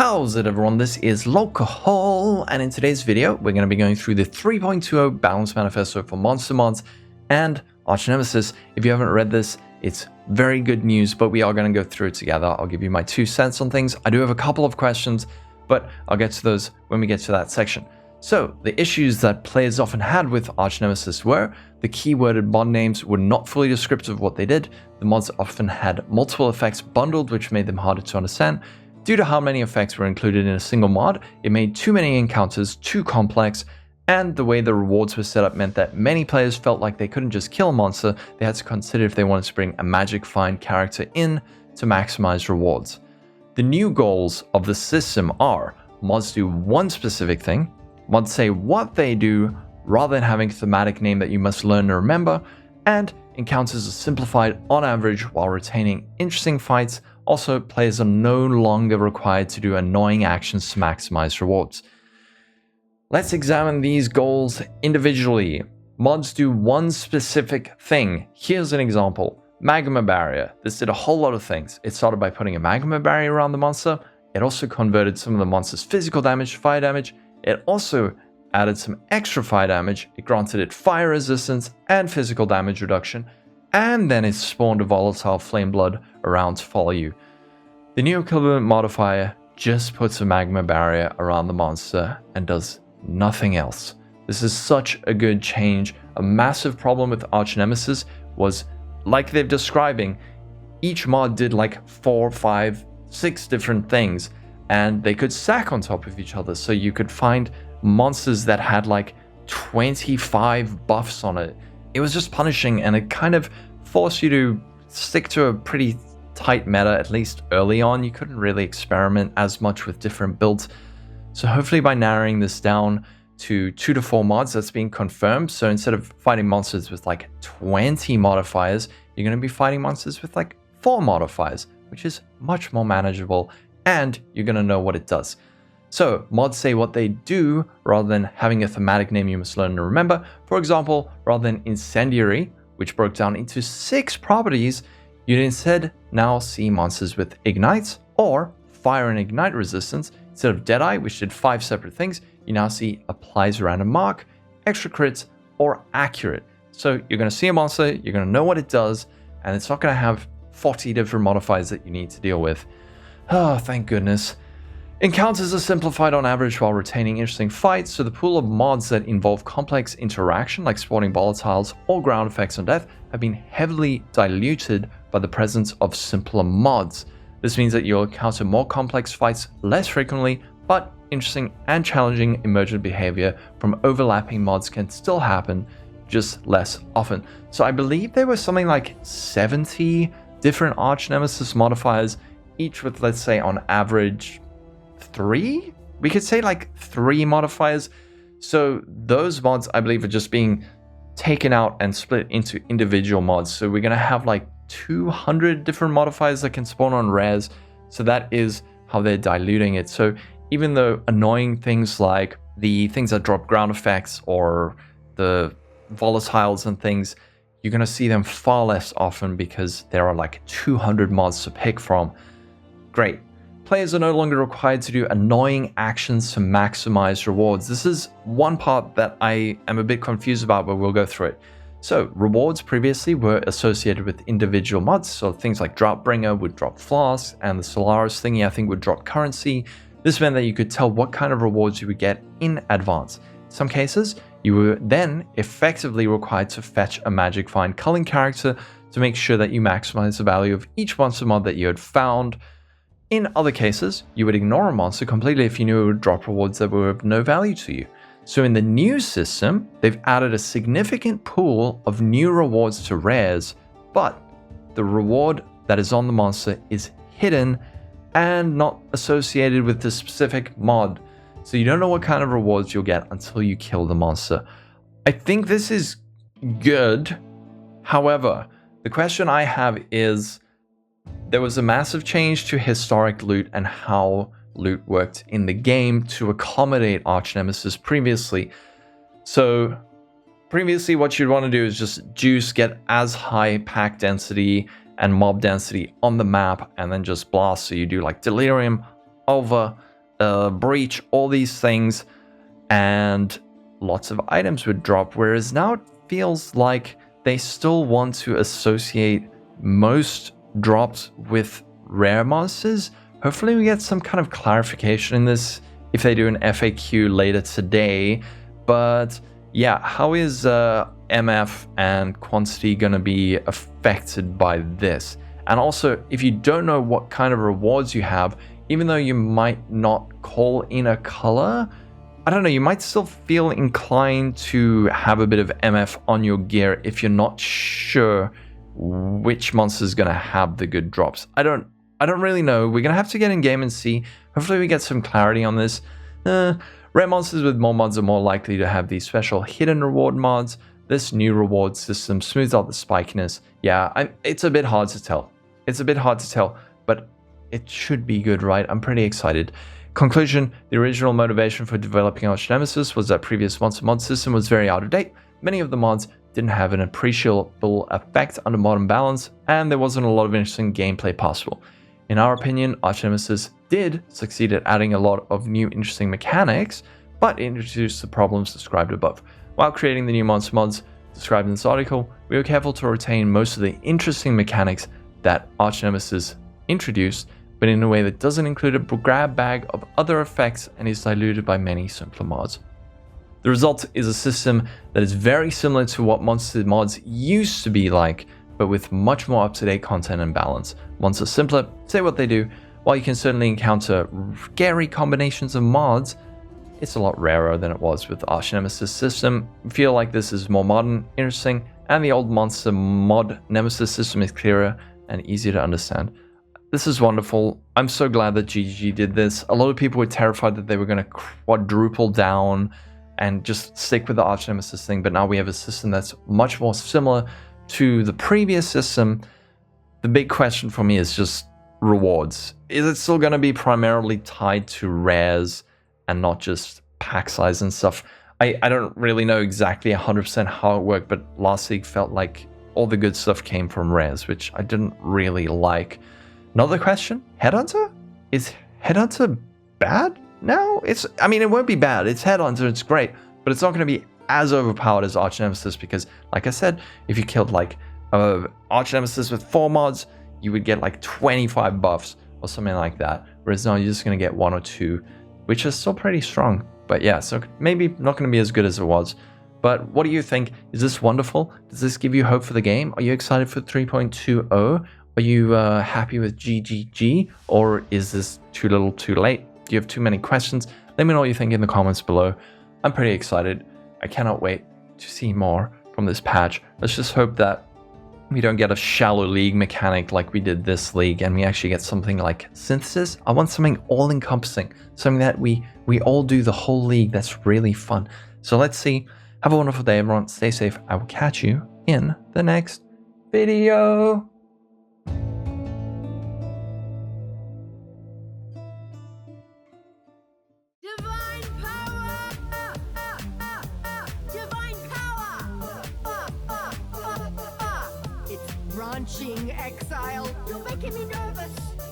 How's it everyone, this is Lolcohol, and in today's video we're going to be going through the 3.20 Balance Manifesto for Monster Mods and Archnemesis. If you haven't read this, it's very good news, but we are going to go through it together. I'll give you my 2 cents on things. I do have a couple of questions, but I'll get to those when we get to that section. So, the issues that players often had with Archnemesis were the keyworded mod names were not fully descriptive of what they did, the mods often had multiple effects bundled which made them harder to understand. Due to how many effects were included in a single mod, it made too many encounters too complex, and the way the rewards were set up meant that many players felt like they couldn't just kill a monster, they had to consider if they wanted to bring a magic find character in to maximize rewards. The new goals of the system are, mods do one specific thing, mods say what they do rather than having a thematic name that you must learn and remember, and encounters are simplified on average while retaining interesting fights. Also, players are no longer required to do annoying actions to maximize rewards. Let's examine these goals individually. Mods do one specific thing. Here's an example. Magma Barrier. This did a whole lot of things. It started by putting a magma barrier around the monster. It also converted some of the monster's physical damage to fire damage. It also added some extra fire damage. It granted it fire resistance and physical damage reduction. And then it spawned a volatile flame blood around to follow you. The new equivalent modifier just puts a magma barrier around the monster and does nothing else. This is such a good change. A massive problem with Archnemesis was, like they're describing, each mod did like 4, 5, 6 different things, and they could stack on top of each other. So you could find monsters that had like 25 buffs on it. It was just punishing, and it kind of forced you to stick to a pretty tight meta, at least early on. You couldn't really experiment as much with different builds. So hopefully by narrowing this down to 2 to 4 mods, that's being confirmed. So instead of fighting monsters with like 20 modifiers, you're going to be fighting monsters with like 4 modifiers, which is much more manageable, and you're going to know what it does. So, mods say what they do rather than having a thematic name you must learn and remember. For example, rather than Incendiary, which broke down into 6 properties, you'd instead now see monsters with Ignites or Fire and Ignite resistance. Instead of Deadeye, which did 5 separate things, you now see Applies Random Mark, Extra Crits, or Accurate. So you're going to see a monster, you're going to know what it does, and it's not going to have 40 different modifiers that you need to deal with. Oh, thank goodness. Encounters are simplified on average while retaining interesting fights, so the pool of mods that involve complex interaction like spawning volatiles or ground effects on death have been heavily diluted by the presence of simpler mods. This means that you'll encounter more complex fights less frequently, but interesting and challenging emergent behavior from overlapping mods can still happen, just less often. So I believe there were something like 70 different Archnemesis modifiers, each with, let's say, on average 3? We could say like 3 modifiers. So those mods, I believe, are just being taken out and split into individual mods. So we're going to have like 200 different modifiers that can spawn on rares. So that is how they're diluting it. So even though annoying things like the things that drop ground effects or the volatiles and things, you're going to see them far less often because there are like 200 mods to pick from. Great. Players are no longer required to do annoying actions to maximize rewards. This is one part that I am a bit confused about, but we'll go through it. So, rewards previously were associated with individual mods, so things like Droughtbringer would drop flasks, and the Solaris thingy I think would drop currency. This meant that you could tell what kind of rewards you would get in advance. In some cases, you were then effectively required to fetch a magic find culling character to make sure that you maximize the value of each monster mod that you had found. In other cases, you would ignore a monster completely if you knew it would drop rewards that were of no value to you. So in the new system, they've added a significant pool of new rewards to rares, but the reward that is on the monster is hidden and not associated with the specific mod. So you don't know what kind of rewards you'll get until you kill the monster. I think this is good. However, the question I have is, there was a massive change to historic loot and how loot worked in the game to accommodate Archnemesis previously. So previously what you'd want to do is just juice, get as high pack density and mob density on the map, and then just blast. So you do like Delirium, Ulva, breach, all these things, and lots of items would drop. Whereas now it feels like they still want to associate most drops with rare monsters. Hopefully we get some kind of clarification in this if they do an FAQ later today. But yeah, how is MF and quantity going to be affected by this? And also, if you don't know what kind of rewards you have, even though you might not call in a color, I don't know, you might still feel inclined to have a bit of MF on your gear if you're not sure which monster is going to have the good drops. I don't really know. We're going to have to get in game and see. Hopefully we get some clarity on this. Rare monsters with more mods are more likely to have these special hidden reward mods. This new reward system smooths out the spikiness. Yeah, it's a bit hard to tell. It's a bit hard to tell, but it should be good, right? I'm pretty excited. Conclusion, the original motivation for developing Archnemesis was that previous monster mod system was very out of date. Many of the mods didn't have an appreciable effect under modern balance, and there wasn't a lot of interesting gameplay possible. In our opinion, Archnemesis did succeed at adding a lot of new interesting mechanics, but it introduced the problems described above. While creating the new monster mods described in this article, we were careful to retain most of the interesting mechanics that Archnemesis introduced, but in a way that doesn't include a grab bag of other effects and is diluted by many simpler mods. The result is a system that is very similar to what monster mods used to be like, but with much more up-to-date content and balance. Once are simpler, say what they do. While you can certainly encounter scary combinations of mods, it's a lot rarer than it was with the Archnemesis system. I feel like this is more modern, interesting, and the old monster mod Nemesis system is clearer and easier to understand. This is wonderful. I'm so glad that GGG did this. A lot of people were terrified that they were going to quadruple down and just stick with the Archnemesis thing, but now we have a system that's much more similar to the previous system. The big question for me is just rewards. Is it still going to be primarily tied to rares and not just pack size and stuff? I don't really know exactly 100% how it worked, but last week felt like all the good stuff came from rares, which I didn't really like. Another question, Headhunter? Is Headhunter bad now? I mean, it won't be bad. It's Headhunter, it's great, but it's not going to be as overpowered as Archnemesis because, like I said, if you killed like Archnemesis with 4 mods, you would get like 25 buffs or something like that. Whereas now you're just going to get 1 or 2, which is still pretty strong. But yeah, so maybe not going to be as good as it was. But what do you think? Is this wonderful? Does this give you hope for the game? Are you excited for 3.20? Are you happy with GGG? Or is this too little too late? Do you have too many questions? Let me know what you think in the comments below. I'm pretty excited. I cannot wait to see more from this patch. Let's just hope that we don't get a shallow league mechanic like we did this league, and we actually get something like synthesis. I want something all-encompassing, something that we all do the whole league that's really fun. So let's see. Have a wonderful day, everyone. Stay safe. I will catch you in the next video. Launching Exile. You're making me nervous.